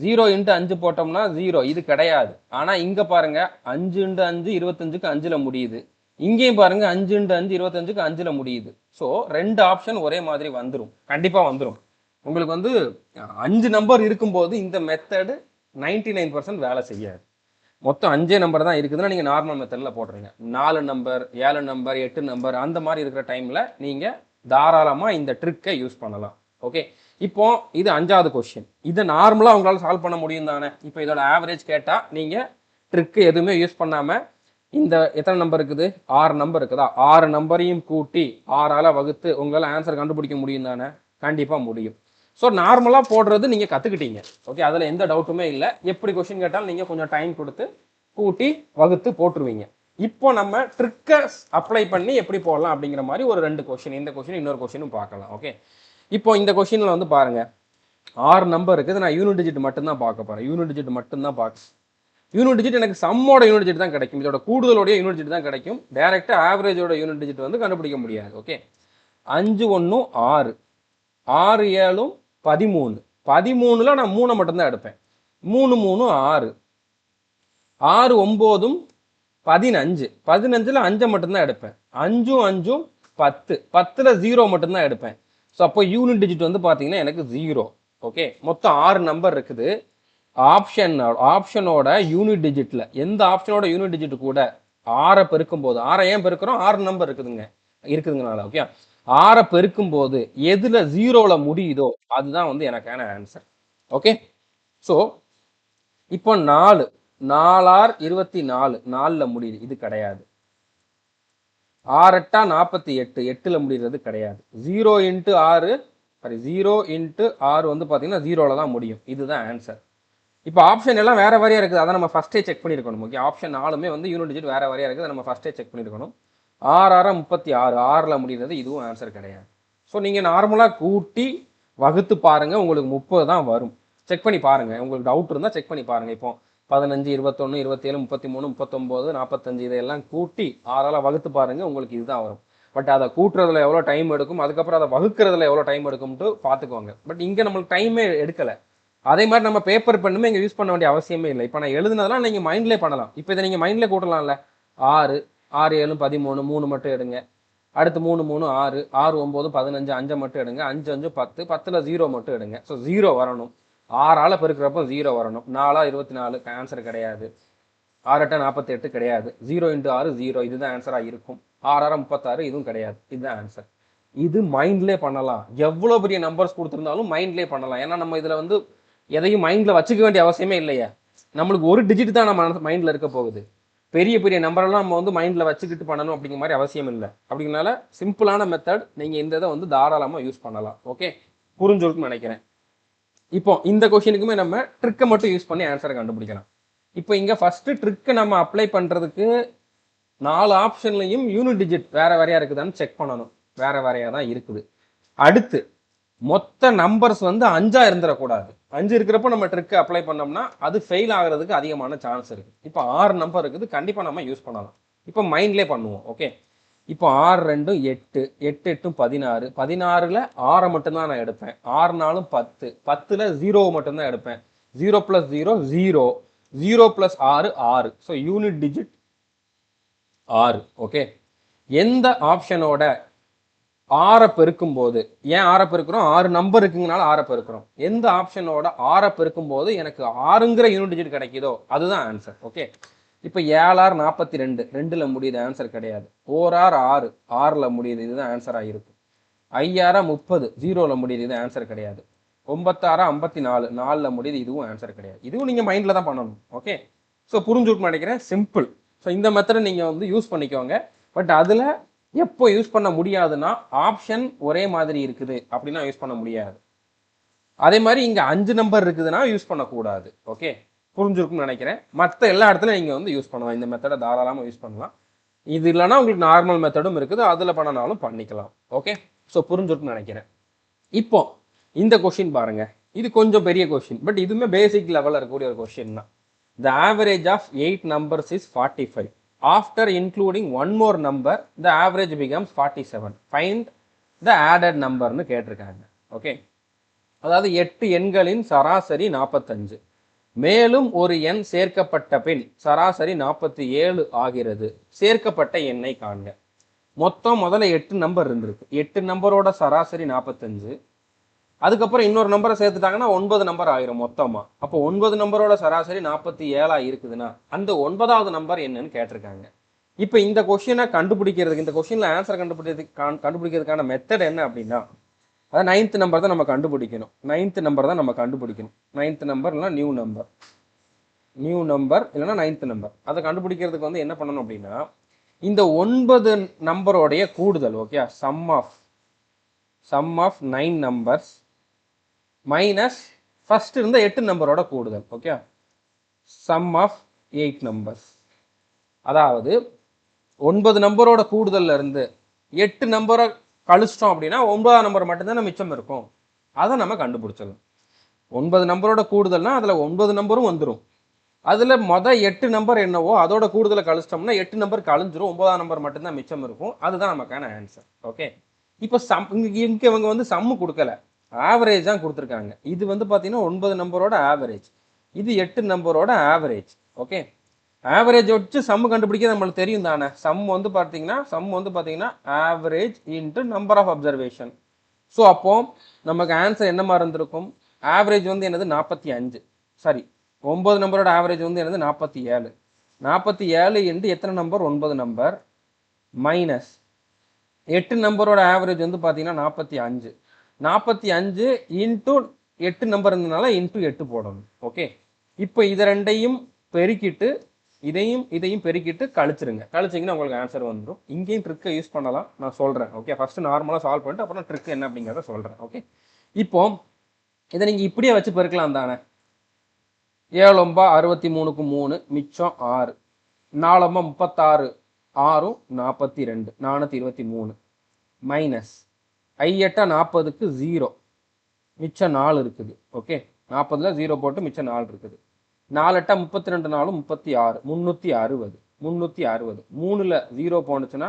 0 × 5 போட்டோம்னா 0, இது கிடையாது. ஆனா இங்க பாருங்க 5 × 5 25க்கு 5ல் முடியுது, இங்கேயும் பாருங்க 5 × 5 25க்கு 5ல் முடியுது. ஸோ 2 ஆப்ஷன் ஒரே மாதிரி வந்துடும், கண்டிப்பாக வந்துடும். உங்களுக்கு வந்து 5 நம்பர் இருக்கும்போது இந்த மெத்தடு 99% வேலை செய்யாது. மொத்தம் 5 நம்பர் தான் இருக்குதுன்னா நீங்கள் நார்மல் மெத்தடில் போடுறீங்க. 4 நம்பர் 7 நம்பர் 8 நம்பர் அந்த மாதிரி இருக்கிற டைமில் நீங்கள் தாராளமாக இந்த ட்ரிக்கை யூஸ் பண்ணலாம். ஓகே, இப்போ இது 5வது கொஸ்டின். இதை நார்மலாக உங்களால் சால்வ் பண்ண முடியும் தானே? இப்போ இதோட ஆவரேஜ் கேட்டால் நீங்கள் ட்ரிக்கு எதுவுமே யூஸ் பண்ணாமல் இந்த எத்தனை நம்பர் இருக்குது, 6 நம்பர் இருக்குதா, 6 நம்பரையும் கூட்டி 6ஆல் வகுத்து உங்களால் ஆன்சர் கண்டுபிடிக்க முடியும் தானே? கண்டிப்பாக முடியும். ஸோ நார்மலாக போடுறது நீங்கள் கற்றுக்கிட்டீங்க. ஓகே, அதில் எந்த டவுட்டுமே இல்லை. எப்படி கொஸ்டின் கேட்டாலும் நீங்கள் கொஞ்சம் டைம் கொடுத்து கூட்டி வகுத்து போட்டுருவீங்க. இப்போ நம்ம ட்ரிக்கை அப்ளை பண்ணி எப்படி போடலாம் அப்படிங்கிற மாதிரி ஒரு 2 கொஸ்டின், இந்த கொஸ்டின் இன்னொரு கொஸ்டினும் பார்க்கலாம். ஓகே, இப்போ இந்த கொஸ்டினில் வந்து பாருங்கள் 6 நம்பர் இருக்குது. நான் யூனிட் டிஜிட் மட்டும்தான் பார்க்க போகிறேன். யூனிட் டிஜிட் மட்டும்தான் பார்க்க. யூனிட் டிஜிட் எனக்கு சம்மோட யூனிட் டிஜிட் தான் கிடைக்கும், இதோட கூடுதலோடைய யூனிட் டிஜிட் தான் கிடைக்கும். டைரெக்டாக ஆவரேஜோட யூனிட் டிஜிட் வந்து கண்டுபிடிக்க முடியாது. ஓகே, 5 1 6, 6 7 13, 13ல் நான் 3 மட்டும்தான் எடுப்பேன். 3 3 6, 6 9 15, 15ல் 5 மட்டும்தான் எடுப்பேன். 5 5 10, 10ல் 0 மட்டும்தான் எடுப்பேன். ஸோ அப்போ யூனிட் டிஜிட் வந்து பார்த்தீங்கன்னா எனக்கு 0. ஓகே, மொத்தம் 6 நம்பர் இருக்குது. ஆப்ஷனோட யூனிட் டிஜிட்டில் எந்த ஆப்ஷனோட யூனிட் டிஜிட் கூட 6 பெருக்கும் போது, 6 ஏன் பெருக்கிறோம், 6 நம்பர் இருக்குதுங்கனால. ஓகே, 6 பெருக்கும் போது எதில் 0ல் முடியுதோ அதுதான் வந்து எனக்கான ஆன்சர். ஓகே, ஸோ இப்போ 4 4 24, 4ல் முடியுது, இது கிடையாது. 6 8 48, 8ல் முடிகிறது கிடையாது. 0 × 6 வந்து பார்த்தீங்கன்னா 0ல் தான் முடியும், இதுதான் ஆன்சர். இப்போ ஆப்ஷன் எல்லாம் வேற வேறையா இருக்குது, அதை நம்ம ஃபர்ஸ்டே செக் பண்ணியிருக்கணும். ஓகே, ஆப்ஷன் 4மே வந்து யூனிட் டிஜிட் வேற வேறையா இருக்குது, அதை நம்ம ஃபர்ஸ்டே செக் பண்ணியிருக்கணும். 6 6 36, 6ல் முடிகிறது, இதுவும் ஆன்சர் கிடையாது. ஸோ நீங்கள் நார்மலாக கூட்டி வகுத்து பாருங்க, உங்களுக்கு 30 தான் வரும். செக் பண்ணி பாருங்க, உங்களுக்கு டவுட் இருந்தால் செக் பண்ணி பாருங்க. இப்போ 15 21 27 33 39 45 இதையெல்லாம் கூட்டி 6ஆல் வகுத்து பாருங்க, உங்களுக்கு இதுதான் வரும். பட் அதை கூட்டுறதுல எவ்வளோ டைம் எடுக்கும், அதுக்கப்புறம் அதை வகுக்கிறதுல எவ்வளோ டைம் எடுக்கும்ட்டு பார்த்துக்கோங்க. பட் இங்கே நம்மளுக்கு டைமே எடுக்கலை. அதே மாதிரி நம்ம பேப்பர் பண்ணுமே இங்கே யூஸ் பண்ண வேண்டிய அவசியமே இல்லை. இப்போ நான் எழுதுனதெல்லாம் நீங்கள் மைண்ட்லேயே பண்ணலாம். இப்போ இதை நீங்கள் மைண்ட்லேயே கூட்டலாம்ல. 6 6 7 13, 3 மட்டும் எடுங்க. அடுத்து 3 3 6, 6 9 15, 5 மட்டும் எடுங்க. 5 5 10, 10ல் 0 மட்டும் எடுங்க. ஸோ 0 வரணும். 6ஆல் பெருக்கிறப்போ 0 வரணும். 4 24, ஆன்சர் கிடையாது. 6 8 48 கிடையாது. 0 × 6 0, இதுதான் ஆன்சராக இருக்கும். 6 6 36, இதுவும் கிடையாது, இதுதான் ஆன்சர். இது மைண்ட்லேயே பண்ணலாம். எவ்வளோ பெரிய நம்பர்ஸ் கொடுத்துருந்தாலும் மைண்ட்லேயே பண்ணலாம். ஏன்னா நம்ம இதில் வந்து எதையும் மைண்டில் வச்சுக்க வேண்டிய அவசியமே இல்லையா. நம்மளுக்கு ஒரு டிஜிட் தான் நம்ம மைண்டில் இருக்க போகுது. பெரிய பெரிய நம்பரெல்லாம் நம்ம வந்து மைண்டில் வச்சுக்கிட்டு பண்ணணும் அப்படிங்கிற மாதிரி அவசியம் இல்லை. அப்படிங்கனால சிம்பிளான மெத்தட், நீங்கள் இந்த இதை வந்து தாராளமாக யூஸ் பண்ணலாம். ஓகே, புரிஞ்சிருக்குன்னு நினைக்கிறேன். இப்போ இந்த கொஸ்டினுக்குமே நம்ம ட்ரிக்கை மட்டும் யூஸ் பண்ணி ஆன்சரை கண்டுபிடிக்கலாம். இப்போ இங்கே ஃபஸ்ட்டு ட்ரிக்கை நம்ம அப்ளை பண்ணுறதுக்கு 4 ஆப்ஷன்லையும் யூனிட் டிஜிட் வேறு வேறையாக இருக்குதான்னு செக் பண்ணணும். வேறு வேறையாக தான் இருக்குது. அடுத்து மொத்த நம்பர்ஸ் வந்து 5ஆ இருந்துடக்கூடாது. 5 இருக்கிறப்போ நம்ம ட்ரிக்கு அப்ளை பண்ணோம்னா அது ஃபெயில் ஆகிறதுக்கு அதிகமான சான்ஸ் இருக்குது. இப்போ 6 நம்பர் இருக்குது, கண்டிப்பாக நம்ம யூஸ் பண்ணலாம். இப்போ மைண்ட்லேயே பண்ணுவோம். ஓகே, இப்போ 6 2 8, 8 8 16, 16ல் 6 மட்டும்தான் நான் எடுப்பேன். 6 4 10, 10ல் 0 மட்டும்தான் எடுப்பேன். 0 + 0 0, 0 + 6 6. So unit digit 6. ஓகே, எந்த ஆப்ஷனோட 6 பெருக்கும் போது, ஏன் 6 பெருக்கிறோம், 6 நம்பர் இருக்குங்கனால 6 பெருக்கிறோம். எந்த ஆப்ஷனோட 6 பெருக்கும் போது எனக்கு 6ங்கிற யூனிட் டிஜிட் கிடைக்குதோ அதுதான் ஆன்சர். ஓகே, இப்போ 7 6 42, 2ல் முடியுது, ஆன்சர் கிடையாது. 4 6 6, 6ல் முடியுது, இதுதான் ஆன்சராக இருக்கும். 5 6 30, 0ல் முடியுது, இது ஆன்சர் கிடையாது. 9 6 54, 4ல் முடியுது, இதுவும் ஆன்சர் கிடையாது. இதுவும் நீங்கள் மைண்டில் தான் பண்ணணும். ஓகே, ஸோ புரிஞ்சுட்டு நினைக்கிறேன், சிம்பிள். ஸோ இந்த மெத்தடை நீங்கள் வந்து யூஸ் பண்ணிக்கோங்க. பட் அதில் எப்போ யூஸ் பண்ண முடியாதுன்னா, ஆப்ஷன் ஒரே மாதிரி இருக்குது அப்படின்னா யூஸ் பண்ண முடியாது. அதே மாதிரி இங்கே 5 நம்பர் இருக்குதுன்னா யூஸ் பண்ணக்கூடாது. ஓகே, புரிஞ்சிருக்கும்னு நினைக்கிறேன். மற்ற எல்லா இடத்துலையும் நீங்கள் வந்து யூஸ் பண்ணலாம், இந்த மெத்தடை தாராளமாக யூஸ் பண்ணலாம். இது இல்லைன்னா உங்களுக்கு நார்மல் மெத்தடும் இருக்குது, அதில் பண்ணனாலும் பண்ணிக்கலாம். ஓகே, ஸோ புரிஞ்சிருக்கும்னு நினைக்கிறேன். இப்போ இந்த கொஸ்டின் பாருங்க, இது கொஞ்சம் பெரிய கொஸ்டின், பட் இதுவுமே பேசிக் லெவலில் இருக்கக்கூடிய ஒரு கொஸ்டின் தான். The average of 8 numbers is 45. After including one more number, the average becomes 47. Find the added numberன்னு கேட்டிருக்காங்க. ஓகே, அதாவது 8 எண்களின் சராசரி 45. மேலும் ஒரு எண் சேர்க்கப்பட்ட பின் சராசரி 47 ஆகிறது. சேர்க்கப்பட்ட எண்ணை காண்க. மொத்தம் முதல்ல 8 நம்பர் இருந்திருக்கு. 8 நம்பரோட சராசரி 45. அதுக்கப்புறம் இன்னொரு நம்பரை சேர்த்துட்டாங்கன்னா 9 நம்பர் ஆயிரும் மொத்தமா. அப்போ 9 நம்பரோட சராசரி 47 இருக்குதுன்னா அந்த 9வது நம்பர் என்னன்னு கேட்டிருக்காங்க. இப்போ இந்த கொஸ்டினை கண்டுபிடிக்கிறதுக்கு, இந்த கொஸ்டின்ல ஆன்சர் கண்டுபிடிக்கிறதுக்கான மெத்தட் என்ன அப்படின்னா, அதாவது 9th நம்பர் தான் நம்ம கண்டுபிடிக்கணும். 9th நம்பர் தான் நம்ம கண்டுபிடிக்கணும். 9th நம்பர் இல்லைனா நியூ நம்பர் இல்லைனா 9th நம்பர். அதை கண்டுபிடிக்கிறதுக்கு வந்து என்ன பண்ணணும் அப்படின்னா, இந்த 9 நம்பரோடைய கூடுதல், okay, sum of 9 numbers minus first இருந்த 8 நம்பரோட கூடுதல், ஓகே, சம் ஆஃப் 8 நம்பர்ஸ். அதாவது 9 நம்பரோட கூடுதல்ல இருந்து 8 நம்பரை கழிச்சிட்டோம் அப்படின்னா 9ஆம் நம்பர் மட்டும்தான் மிச்சம் இருக்கும். அதை நம்ம கண்டுபிடிச்சிடலாம். 9 நம்பரோட கூடுதல்னா அதில் 9 நம்பரும் வந்துடும். அதில் 8 நம்பர் என்னவோ அதோட கூடுதலை கழிச்சிட்டோம்னா 8 நம்பர் கழிஞ்சிரும். 9ஆம் நம்பர் மட்டும்தான் மிச்சம் இருக்கும். அதுதான் நமக்கான ஆன்சர். ஓகே, இப்போ இங்கே இவங்க வந்து சம்மு கொடுக்கல, ஆவரேஜ் தான் கொடுத்துருக்காங்க. இது வந்து பார்த்தீங்கன்னா 9 நம்பரோட ஆவரேஜ், இது 8 நம்பரோட ஆவரேஜ். ஓகே, ஆவரேஜ் வச்சு சம்மு கண்டுபிடிக்க நம்மளுக்கு தெரியும் தானே. சம் வந்து பார்த்தீங்கன்னா average into number of observation. So அப்போ நமக்கு ஆன்சர் என்ன மாதிரி இருந்திருக்கும்? ஆவரேஜ் வந்து என்னது 45, சாரி 9 நம்பரோட ஆவரேஜ் வந்து என்னது 47. 47 இன்ட்டு எத்தனை நம்பர்? 9 நம்பர் மைனஸ் 8 நம்பரோட ஆவரேஜ் வந்து பார்த்தீங்கன்னா 45. 45 இன்ட்டு 8 நம்பர் இருந்ததுனால இன்ட்டு 8 போடணும். ஓகே, இப்போ இதை ரெண்டையும் பெருக்கிட்டு இதையும் பெருக்கிட்டு கழிச்சிருங்க. கழிச்சிங்கன்னா உங்களுக்கு ஆன்சர் வந்துடும். இங்கேயும் ட்ரிக்கை யூஸ் பண்ணலாம், நான் சொல்கிறேன். ஓகே, ஃபஸ்ட்டு நார்மலாக சால்வ் பண்ணிட்டு அப்புறம் ட்ரிக் என்ன அப்படிங்கிறத சொல்கிறேன். ஓகே, இப்போ இதை நீங்கள் இப்படியே வச்சு பெருக்கலாம் தானே. 7 63க்கு 3 மிச்சம் 6, 4 36, 6 42, 423 மைனஸ் 8 40க்கு 0 மிச்சம் 4 இருக்குது. ஓகே, 40ல் 0 போட்டு மிச்சம் 4 இருக்குது. 4 8 32, 4 36, 360, 3ல் 0 போனுச்சுன்னா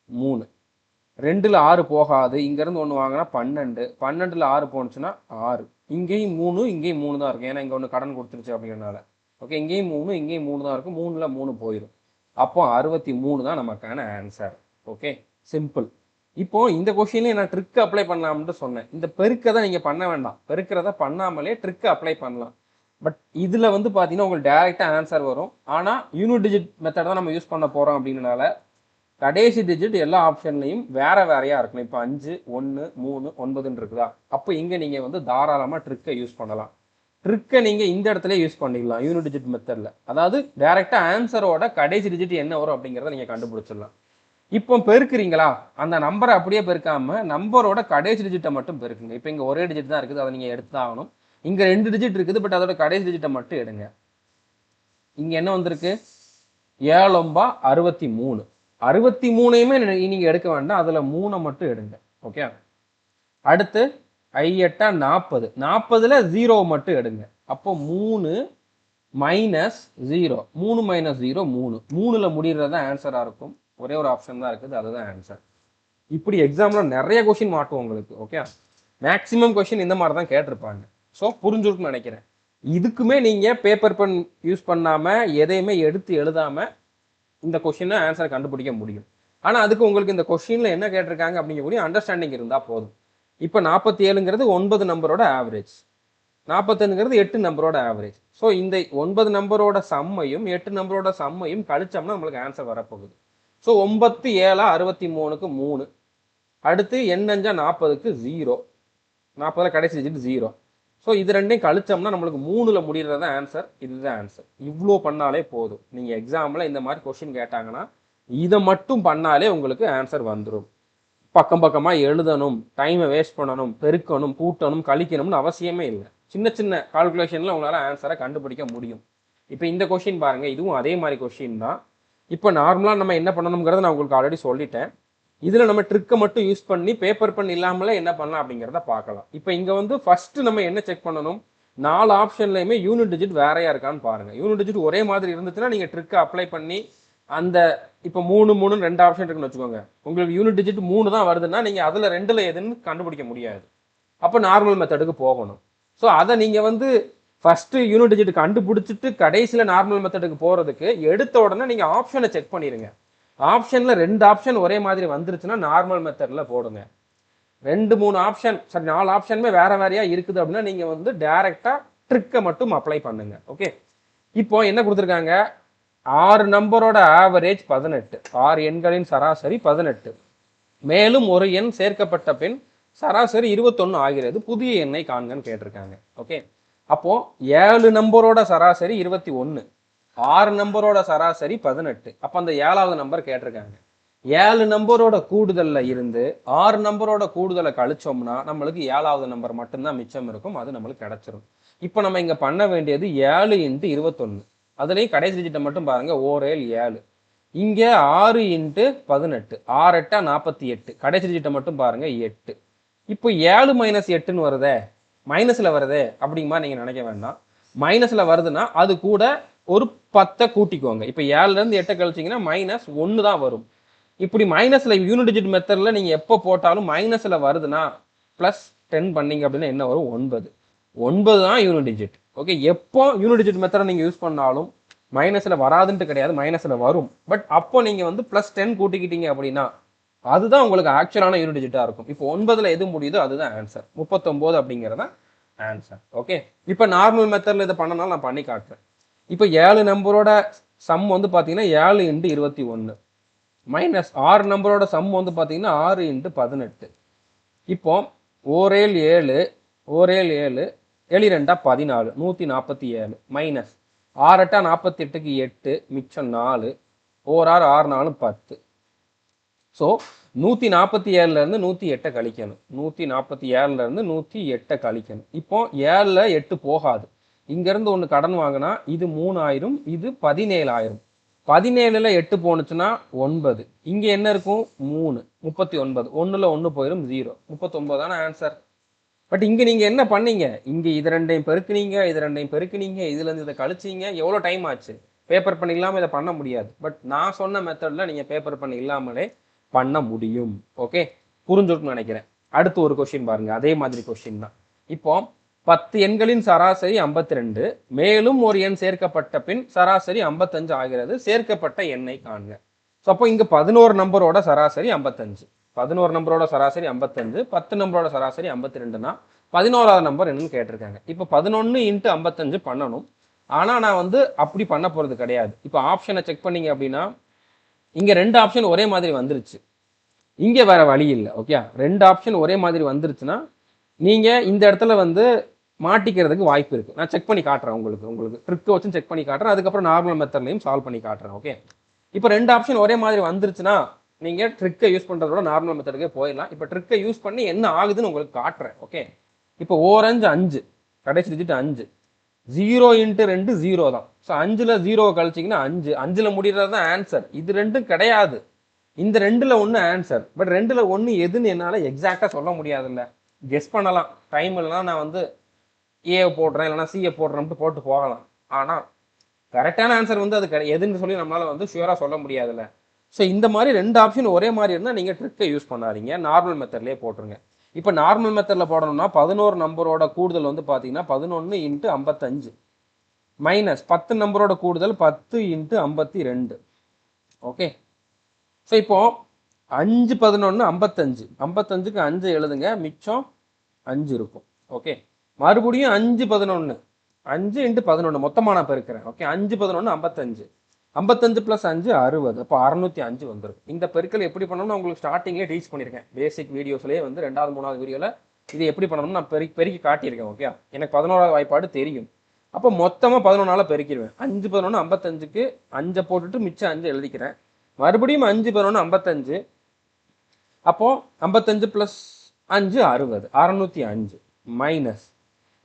3, 2ல் 6 போகாது, இங்கேருந்து ஒன்று வாங்கினா 12, 12ல் 6 போனுச்சுன்னா 6, இங்கேயும் 3, இங்கேயும் 3 தான் இருக்கும், ஏன்னா இங்கே ஒன்று கடன் கொடுத்துருச்சு அப்படிங்கிறனால. ஓகே, இங்கேயும் 3, இங்கேயும் 3 தான் இருக்கும், 3ல் 3 போயிடும். அப்போ 63 தான் நமக்கான ஆன்சர். Okay, simple. இப்போ இந்த கொஸ்டின்ல நான் ட்ரிக் அப்ளை பண்ணலாம்னு சொன்னேன். இந்த பெருக்கதை நீங்கள் பண்ண வேண்டாம், பெருக்கிறத பண்ணாமலே ட்ரிக் அப்ளை பண்ணலாம். பட் இதில் வந்து பார்த்தீங்கன்னா உங்களுக்கு டேரெக்டாக ஆன்சர் வரும். ஆனால் யூனிட் டிஜிட் மெத்தட் தான் நம்ம யூஸ் பண்ண போகிறோம் அப்படின்றனால கடைசி டிஜிட் எல்லா ஆப்ஷன்லையும் வேறையாக இருக்கணும். இப்போ 5 1 3 9 இருக்குதா, அப்போ இங்கே நீங்கள் வந்து தாராளமாக ட்ரிக்கை யூஸ் பண்ணலாம். ட்ரிக்கை நீங்கள் இந்த இடத்துல யூஸ் பண்ணிக்கலாம் யூனிட் டிஜிட் மெத்தடில். அதாவது டேரெக்டாக ஆன்சரோட கடைசி டிஜிட் என்ன வரும் அப்படிங்கிறத நீங்கள் கண்டுபிடிச்சிடலாம். இப்போ பெருக்குறீங்களா, அந்த நம்பரை அப்படியே பெருக்காமல் நம்பரோட கடைசி டிஜிட்டை மட்டும் பெருக்குங்க. இப்போ இங்கே ஒரே டிஜிட் தான் இருக்குது, அதை நீங்கள் எடுத்து தான் ஆகணும். இங்கே 2 டிஜிட் இருக்குது, பட் அதோட கடைசி டிஜிட்டை மட்டும் எடுங்க. இங்கே என்ன வந்திருக்கு? 7 63. 63யுமே நீங்கள் எடுக்க வேண்டாம், அதில் 3 மட்டும் எடுங்க. ஓகே, அடுத்து 8 40, 40ல் 0 மட்டும் எடுங்க. அப்போ 3 மைனஸ் 0, 3 மைனஸ் 0 3, 3ல் முடிகிறது தான் ஆன்சராக இருக்கும். ஒரே ஒரு ஆப்ஷன் தான் இருக்குது, அதுதான் ஆன்சர். இப்படி எக்ஸாமில் நிறைய கொஷின் மாட்டும் உங்களுக்கு. ஓகே, மேக்ஸிமம் கொஷின் இந்த மாதிரி தான் கேட்டிருப்பாங்க. ஸோ புரிஞ்சுருக்குன்னு நினைக்கிறேன். இதுக்குமே நீங்கள் பேப்பர் பென் யூஸ் பண்ணாமல் எதையுமே எடுத்து எழுதாமல் இந்த கொஷினை ஆன்சரை கண்டுபிடிக்க முடியும். ஆனால் அதுக்கு உங்களுக்கு இந்த கொஷினில் என்ன கேட்டிருக்காங்க அப்படிங்கக்கூடிய அண்டர்ஸ்டாண்டிங் இருந்தால் போதும். இப்போ 47ங்கிறது 9 நம்பரோட ஆவரேஜ், 45ங்கிறது 8 நம்பரோட ஆவரேஜ். ஸோ இந்த 9 நம்பரோட சம்மையும் 8 நம்பரோட சம்மையும் கழிச்சோம்னா நம்மளுக்கு ஆன்சர் வரப்போகுது. ஸோ 9 7 63க்கு 3, அடுத்து 8 40க்கு 0, 40ல் கடைசி டிஜிட் 0. ஸோ இது ரெண்டையும் கழிச்சோம்னா நம்மளுக்கு 3ல் முடிகிறது தான் ஆன்சர். இதுதான் ஆன்சர். இவ்வளோ பண்ணாலே போதும். நீங்கள் எக்ஸாமில் இந்த மாதிரி கொஷின் கேட்டாங்கன்னா இதை மட்டும் பண்ணாலே உங்களுக்கு ஆன்சர் வந்துடும். பக்கம் பக்கமாக எழுதணும், டைமை வேஸ்ட் பண்ணணும், பெருக்கணும், கூட்டணும், கழிக்கணும்னு அவசியமே இல்லை. சின்ன சின்ன கால்குலேஷனில் உங்களால் ஆன்சரை கண்டுபிடிக்க முடியும். இப்போ இந்த கொஷின் பாருங்கள், இதுவும் அதே மாதிரி கொஷின் தான். இப்போ நார்மலாக நம்ம என்ன பண்ணணுங்கிறத நான் உங்களுக்கு ஆல்ரெடி சொல்லிட்டேன். இதில் நம்ம ட்ரிக்கை மட்டும் யூஸ் பண்ணி பேப்பர் பென் இல்லாமலே என்ன பண்ணலாம் அப்படிங்கிறத பார்க்கலாம். இப்போ இங்கே வந்து ஃபஸ்ட்டு நம்ம என்ன செக் பண்ணணும், 4 ஆப்ஷன்லையுமே யூனிட் டிஜிட் வேறையாக இருக்கான்னு பாருங்கள். யூனிட் டிஜிட் ஒரே மாதிரி இருந்துச்சுன்னா நீங்கள் ட்ரிக்கை அப்ளை பண்ணி அந்த இப்போ 3 3 2 ஆப்ஷன் இருக்குன்னு வச்சுக்கோங்க, உங்களுக்கு யூனிட் டிஜிட் 3 தான் வருதுன்னா நீங்கள் அதில் 2ல் எதுன்னு கண்டுபிடிக்க முடியாது. அப்போ நார்மல் மெத்தடுக்கு போகணும். ஸோ அதை நீங்கள் வந்து ஃபர்ஸ்ட் யூனிட் டிஜிட் கண்டுபிடிச்சிட்டு கடைசியில் நார்மல் மெத்தடுக்கு போகிறதுக்கு எடுத்த உடனே நீங்கள் ஆப்ஷனை செக் பண்ணிடுங்க. ஆப்ஷனில் 2 ஆப்ஷன் ஒரே மாதிரி வந்துருச்சுன்னா நார்மல் மெத்தடில் போடுங்க. 2 3 ஆப்ஷன் சரி 4 ஆப்ஷனுமே வேற வேறையா இருக்குது அப்படின்னா நீங்கள் வந்து டைரெக்டாக ட்ரிக்கை மட்டும் அப்ளை பண்ணுங்க. ஓகே, இப்போ என்ன கொடுத்துருக்காங்க, 6 நம்பரோட ஆவரேஜ் 18, 6 எண்களின் சராசரி 18, மேலும் ஒரு எண் சேர்க்கப்பட்ட பின் சராசரி 21 ஆகிறது, புதிய எண்ணை காண்கன்னு கேட்டிருக்காங்க. ஓகே, அப்போ 7 நம்பரோட சராசரி 21, 6 நம்பரோட சராசரி 18, அப்போ அந்த 7வது நம்பர் கேட்டிருக்காங்க. 7 நம்பரோட கூடுதல்ல இருந்து 6 நம்பரோட கூடுதலை கழிச்சோம்னா நம்மளுக்கு 7வது நம்பர் மட்டும்தான் மிச்சம் இருக்கும், அது நம்மளுக்கு கிடைச்சிரும். இப்போ நம்ம இங்க பண்ண வேண்டியது 7 × 21, அதுலேயும் கடைசி டிஜிட்டை மட்டும் பாருங்க, ஓரேல் 7, இங்க 6 × 18, 6 8 48, கடைசி டிஜிட்டை மட்டும் பாருங்க 8. இப்போ 7 - 8ன்னு வருதே, மைனஸ்ல வருதே அப்படிங்கமா நீங்க நினைக்க வேண்டாம். மைனஸ்ல வருதுன்னா அது கூட ஒரு 10 கூட்டிக்கோங்க. இப்போ 7ல இருந்து 8 கழிச்சிங்கன்னா -1 தான் வரும். இப்படி மைனஸ்ல யூனிட் டிஜிட் மெத்தட்ல நீங்க எப்போ போட்டாலும் மைனஸ்ல வருதுன்னா +10 பண்ணீங்க அப்படின்னா என்ன வரும், 9. 9 தான் யூனிட் டிஜிட். ஓகே, எப்போ யூனிட் டிஜிட் மெத்தடை நீங்க யூஸ் பண்ணாலும் மைனஸ்ல வராதுன்ட்டு கிடையாது, மைனஸ்ல வரும். பட் அப்போ நீங்க வந்து +10 கூட்டிக்கிட்டீங்க அப்படின்னா அதுதான் உங்களுக்கு ஆக்சுவலான யூனிட் டிஜிட்டா இருக்கும். இப்போ 9ல எது முடியுதோ அதுதான் ஆன்சர், 39 அப்படிங்கிறதா ஆன்சர். ஓகே, இப்போ நார்மல் மெத்தட்ல இதை பண்ணனால நான் பண்ணி காட்டுறேன். இப்போ 7 நம்பரோட சம் வந்து பார்த்தீங்கன்னா 7 × 21 மைனஸ் 6 நம்பரோட சம் வந்து பார்த்தீங்கன்னா 6 × 18. இப்போ ஓரேல் 7, ஓரேல் 7, 7 2 14, 147 மைனஸ் 6 8 48க்கு 8, மிச்சம் 4, ஓர் 6 6 4 10. ஸோ 147ல இருந்து 108 கழிக்கணும், 147ல இருந்து 108 கழிக்கணும். இப்போ 7ல 8 போகாது, இங்கிருந்து ஒன்று கடன் வாங்கினா இது 3000, இது 17000. 17ல 8 போனுச்சுன்னா 9, இங்க என்ன இருக்கும் 3, 39, 1ல 1 போயிடும் 0, 39 தானே ஆன்சர். பட் இங்க நீங்க என்ன பண்ணீங்க, இங்க இது ரெண்டையும் பெருக்குனீங்க, இது ரெண்டையும் பெருக்குனீங்க, இதுல இருந்து இதை கழிச்சீங்க, எவ்வளவு டைம் ஆச்சு. பேப்பர் பண்ணி இல்லாம இதை பண்ண முடியாது. பட் நான் சொன்ன மெத்தட்ல நீங்க பேப்பர் பண்ணி இல்லாமலே பண்ண முடியும். ஓகே, புரிஞ்சுட்டு நினைக்கிறேன். அடுத்து ஒரு கொஸ்டின் பாருங்க, அதே மாதிரி கொஸ்டின் தான். இப்போ 10 எண்களின் சராசரி 52, மேலும் ஒரு எண் சேர்க்கப்பட்ட பின் சராசரி 55 ஆகிறது, சேர்க்கப்பட்ட எண்ணை காண்க. ஸோ அப்போ இங்க 11 நம்பரோட சராசரி 55, 11 நம்பரோட சராசரி 55, 10 நம்பரோட சராசரி 52னா 11வது நம்பர் என்னன்னு கேட்டிருக்காங்க. இப்போ 11 × 55 பண்ணணும். ஆனா நான் வந்து அப்படி பண்ண போறது கிடையாது. இப்போ ஆப்ஷனை செக் பண்ணீங்க அப்படின்னா இங்க 2 ஆப்ஷன் ஒரே மாதிரி வந்துருச்சு, இங்க வேற வழி இல்லை. ஓகே, 2 ஆப்ஷன் ஒரே மாதிரி வந்துருச்சுன்னா நீங்க இந்த இடத்துல வந்து மாட்டிக்கிறதுக்கு வாய்ப்பு இருக்கு. நான் செக் பண்ணி காட்டுறேன், உங்களுக்கு ட்ரிக்கை வச்சு செக் பண்ணி காட்டுறேன், அதுக்கப்புறம் நார்மல் மெத்தட்லையும் சால்வ் பண்ணி காட்டுறேன். ஓகே, இப்போ 2 ஆப்ஷன் ஒரே மாதிரி வந்துருச்சுன்னா நீங்க ட்ரிக்கை யூஸ் பண்றதோட நார்மல் மெத்தடுக்கே போயிடலாம். இப்போ ட்ரிக்கை யூஸ் பண்ணி என்ன ஆகுதுன்னு உங்களுக்கு காட்டுறேன். ஓகே, இப்போ ஓரஞ்சு 5, கடைசி டிஜிட் 5, 0 × 2 0 தான். ஸோ 5ல 0 கழிச்சிங்கன்னா 5, 5ல முடிகிறது தான் ஆன்சர். இது ரெண்டும் கிடையாது, இந்த 2ல 1 ஆன்சர். பட் 2ல 1 எதுன்னு என்னால் எக்ஸாக்டாக சொல்ல முடியாதுல்ல, கெஸ் பண்ணலாம். டைம் இல்லைனா நான் வந்து ஏ போடுறேன், இல்லைனா சிஏ போடுறேன்ட்டு போட்டு போகலாம். ஆனால் கரெக்டான ஆன்சர் வந்து அது எதுன்னு சொல்லி நம்மளால வந்து ஷியூராக சொல்ல முடியாதுல்ல. ஸோ இந்த மாதிரி 2 ஆப்ஷன் ஒரே மாதிரி இருந்தால் நீங்கள் ட்ரிக்கை யூஸ் பண்ணாதீங்க, நார்மல் மெத்தட்லேயே போட்டுருங்க. இப்போ நார்மல் மெத்தடில் போடணும்னா 11 நம்பரோட கூடுதல் வந்து பார்த்தீங்கன்னா 11 × 55 மைனஸ் 10 நம்பரோட கூடுதல் 10 × 52. ஓகே, ஸோ இப்போ 5 11 55, 55க்கு 5 எழுதுங்க, மிச்சம் 5 இருக்கும். ஓகே, மறுபடியும் 5 11, 5 × 11 மொத்தமாக நான் பெருக்கிறேன். ஓகே, 5 11 55, 55 + 5 60, அப்போ 605 வந்துடும். இந்த பெருக்கல் எப்படி பண்ணணும்னு உங்களுக்கு ஸ்டார்டிங்கே டீச் பண்ணியிருக்கேன், பேசிக் வீடியோஸ்லேயே வந்து 2வது 3வது வீடியோவில் இது எப்படி பண்ணணும்னு நான் பெருக்கி காட்டியிருக்கேன். ஓகே, எனக்கு 11வது வாய்ப்பாடு தெரியும். அப்போ மொத்தமாக 11ஆல் பெருக்கிடுவேன். 5 11 55க்கு 5 போட்டுட்டு மிச்சம் 5 எழுதிக்கிறேன். மறுபடியும் 5 11 55, அப்போ 55 + 5 60, 605 மைனஸ்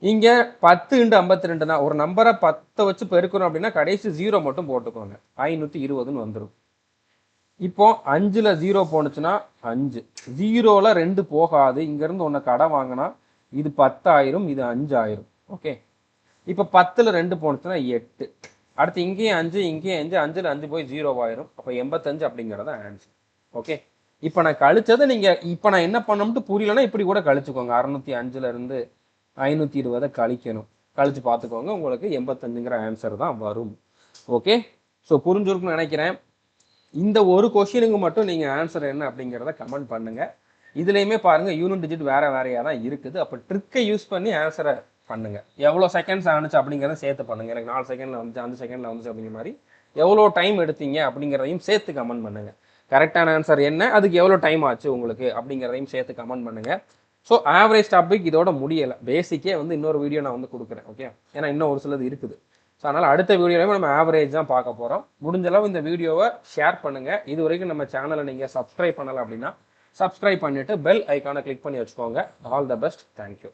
இங்க 10 × 52னா ஒரு நம்பரை 10 வச்சு பெருக்கணும் அப்படின்னா கடைசி 0 மட்டும் போட்டுக்கோங்க, 520ன்னு வந்துடும். இப்போ 5ல 0 போனுச்சுன்னா 5, 0ல 2 போகாது, இங்க இருந்து ஒன்னு கடை வாங்கினா இது 10,000, இது 5,000. ஓகே, இப்போ 10ல 2 போனுச்சுன்னா 8, அடுத்து இங்கேயும் 5, இங்கேயும் 5, 5ல 5 போய் 0 ஆயிரும், அப்போ 85 அப்படிங்கிறத ஆன்சர். ஓகே, இப்போ நான் கழிச்சது நீங்க இப்போ நான் என்ன பண்ணணும்ட்டு புரியலன்னா இப்படி கூட கழிச்சுக்கோங்க, 605ல இருந்து 520 கழிக்கணும். கழிச்சு பார்த்துக்கோங்க. உங்களுக்கு 85ங்கிற ஆன்சர் தான் வரும். ஓகே, ஸோ புரிஞ்சிருக்குன்னு நினைக்கிறேன். இந்த ஒரு கொஷினுக்கு மட்டும் நீங்கள் ஆன்சர் என்ன அப்படிங்கிறத கமெண்ட் பண்ணுங்கள். இதுலேயுமே பாருங்கள் யூனிட் டிஜிட் வேறு வேறையாக தான் இருக்குது. அப்போ ட்ரிக்கை யூஸ் பண்ணி ஆன்சரை பண்ணுங்கள். எவ்வளோ செகண்ட்ஸ் ஆனிச்சு அப்படிங்கிறத சேர்த்து பண்ணுங்கள். எனக்கு 4 செகண்டில் வந்துச்சு, 5 செகண்டில் வந்துச்சு அப்படிங்கிற மாதிரி எவ்வளோ டைம் எடுத்தீங்க அப்படிங்கிறதையும் சேர்த்து கமெண்ட் பண்ணுங்கள். கரெக்டான ஆன்சர் என்ன, அதுக்கு எவ்வளோ டைம் ஆச்சு உங்களுக்கு அப்படிங்கிறதையும் சேர்த்து கமெண்ட் பண்ணுங்கள். ஸோ ஆவரேஜ் டாபிக் இதோட முடியலை. பேசிக்கே வந்து இன்னொரு வீடியோ நான் வந்து கொடுக்குறேன். ஓகே, ஏன்னா இன்னும் ஒரு சிலது இருக்குது. ஸோ அதனால் அடுத்த வீடியோவில் நம்ம ஆவரேஜ் தான் பார்க்க போகிறோம். முடிஞ்சளவு இந்த வீடியோவை ஷேர் பண்ணுங்கள். இது வரைக்கும் நம்ம சேனலை நீங்கள் சப்ஸ்கிரைப் பண்ணலை அப்படின்னா சப்ஸ்கிரைப் பண்ணிவிட்டு பெல் ஐக்கானை கிளிக் பண்ணி வச்சுக்கோங்க. All the best. தேங்க்யூ.